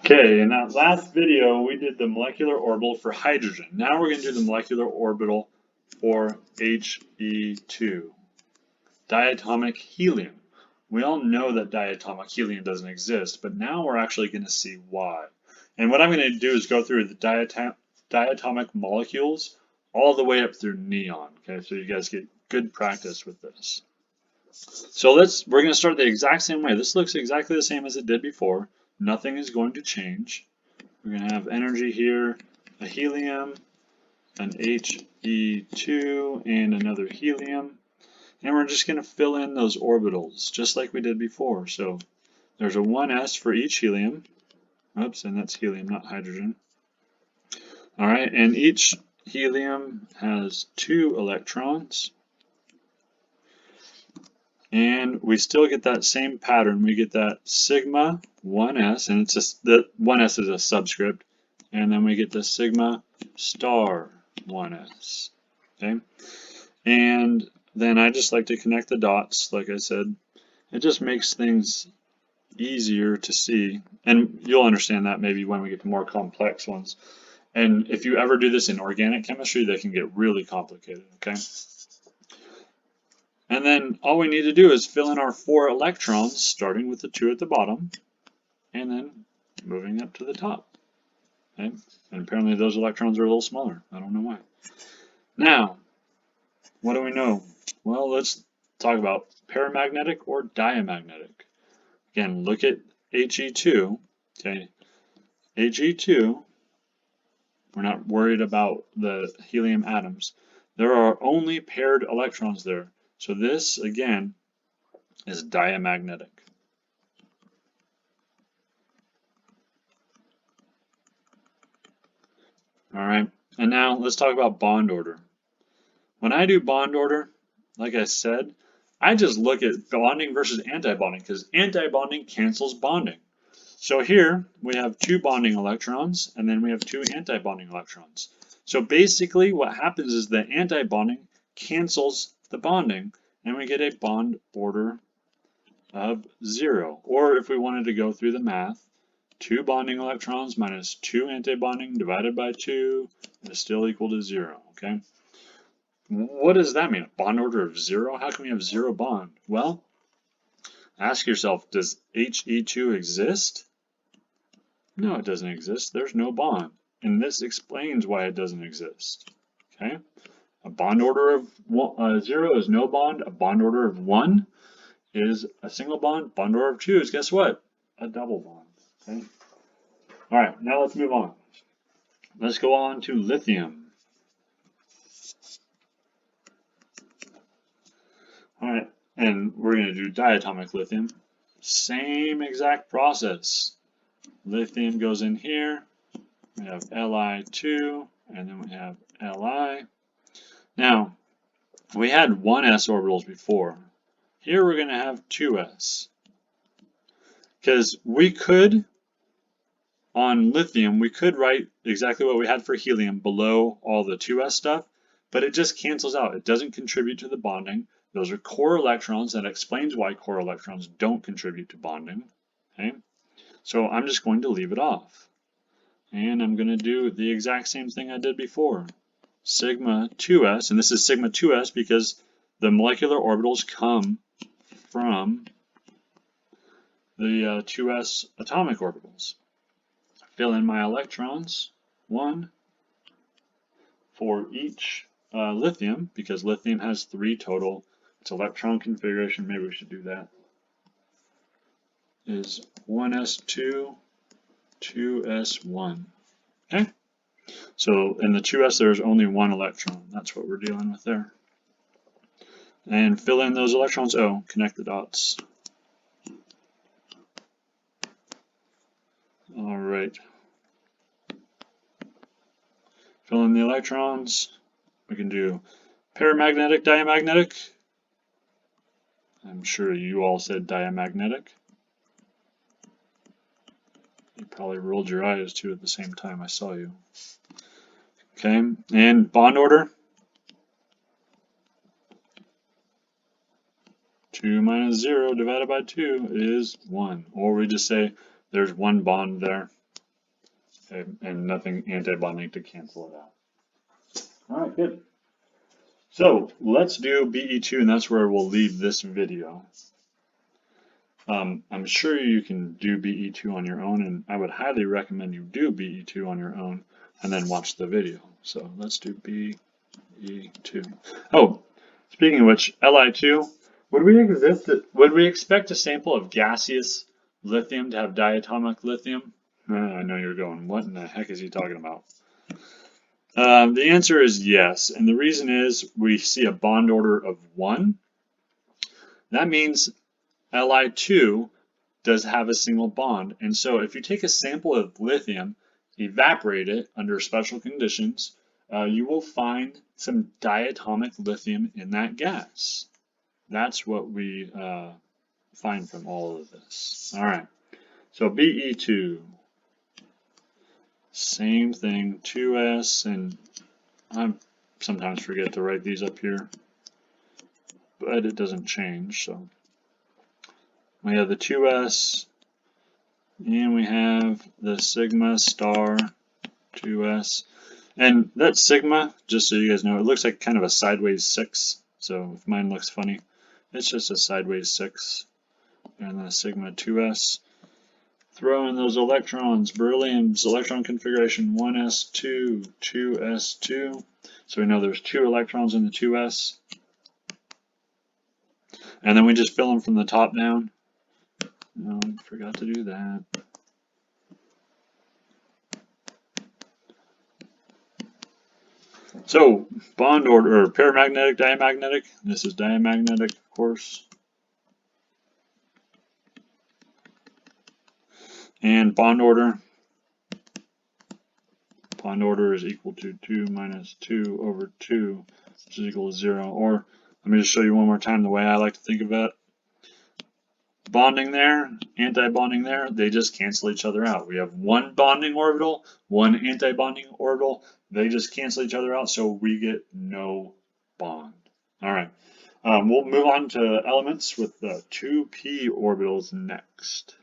Okay, in that last video, we did the molecular orbital for hydrogen. Now we're going to do the molecular orbital for He2, diatomic helium. We all know that diatomic helium doesn't exist, but now we're actually going to see why. And what I'm going to do is go through the diatomic molecules all the way up through neon. Okay, so you guys get good practice with this. So we're going to start the exact same way. This looks exactly the same as it did before. Nothing is going to change. We're going to have energy here, a helium, an He2, and another helium. And we're just going to fill in those orbitals, just like we did before. So there's a 1s for each helium. Oops, and that's helium, not hydrogen. All right, and each helium has 2 electrons. And we still get that same pattern. We get that sigma 1s, and it's just the 1s is a subscript. And then we get the sigma star 1s. Okay? And then I just like to connect the dots, like I said. It just makes things easier to see. And you'll understand that maybe when we get to more complex ones. And if you ever do this in organic chemistry, they can get really complicated, okay? And then all we need to do is fill in our 4 electrons, starting with the 2 at the bottom, and then moving up to the top. Okay? And apparently those electrons are a little smaller. I don't know why. Now, what do we know? Well, let's talk about paramagnetic or diamagnetic. Again, look at He2. Okay, He2, we're not worried about the helium atoms. There are only paired electrons there. So this, again, is diamagnetic. All right, and now let's talk about bond order. When I do bond order, like I said, I just look at bonding versus anti-bonding because anti-bonding cancels bonding. So here we have 2 bonding electrons and then we have 2 anti-bonding electrons. So basically what happens is the anti-bonding cancels the bonding and we get a bond order of 0. Or if we wanted to go through the math, 2 bonding electrons minus 2 anti-bonding divided by 2 is still equal to 0, okay? What does that mean? A bond order of 0? How can we have 0 bond? Well, ask yourself, does He2 exist? No, it doesn't exist. There's no bond. And this explains why it doesn't exist. Okay? A bond order of 0 is no bond. A bond order of 1 is a single bond. Bond order of 2 is, guess what? A double bond. Okay? All right, now let's move on. Let's go on to lithium. All right, and we're going to do diatomic lithium. Same exact process. Lithium goes in here. We have Li2, and then we have Li. Now, we had 1s orbitals before. Here we're going to have 2s. Because we could, on lithium, we could write exactly what we had for helium below all the 2s stuff, but it just cancels out. It doesn't contribute to the bonding. Those are core electrons. That explains why core electrons don't contribute to bonding. Okay? So I'm just going to leave it off. And I'm going to do the exact same thing I did before. Sigma 2s, and this is sigma 2s because the molecular orbitals come from the 2s atomic orbitals. Fill in my electrons, 1 for each lithium, because lithium has 3 total. Its electron configuration, maybe we should do that, is 1s2, 2s1. Okay? So in the 2s, there's only 1 electron. That's what we're dealing with there. And fill in those electrons. Oh, connect the dots. All right. Fill in the electrons. We can do paramagnetic, diamagnetic. I'm sure you all said diamagnetic. You probably rolled your eyes too at the same time I saw you. Okay, and bond order. 2 minus 0 divided by 2 is 1. Or we just say there's 1 bond there. Okay, and nothing antibonding to cancel it out. All right, good. So let's do BE2, and that's where we'll leave this video. I'm sure you can do BE2 on your own, and I would highly recommend you do BE2 on your own and then watch the video. So let's do BE2. Oh, speaking of which, Li2, would we expect a sample of gaseous lithium to have diatomic lithium? I know you're going, what in the heck is he talking about? The answer is yes, and the reason is we see a bond order of 1. That means Li2 does have a single bond, and so if you take a sample of lithium, evaporate it under special conditions, you will find some diatomic lithium in that gas. That's what we find from all of this. All right, so BE2, same thing, 2s, and I sometimes forget to write these up here, but it doesn't change. So we have the 2s, and we have the sigma star 2s. And that sigma, just so you guys know, it looks like kind of a sideways 6. So if mine looks funny, it's just a sideways 6. And the sigma 2s. Throw in those electrons, beryllium's electron configuration 1s2, 2s2. So we know there's 2 electrons in the 2s. And then we just fill them from the top down. No, I forgot to do that. So bond order, or paramagnetic, diamagnetic. This is diamagnetic, of course. And bond order is equal to 2 minus 2 over 2, which is equal to 0. Or let me just show you one more time the way I like to think of it. Bonding there, anti-bonding there, they just cancel each other out. We have one bonding orbital, one anti-bonding orbital. They just cancel each other out, so we get no bond. All right, we'll move on to elements with the 2p orbitals next.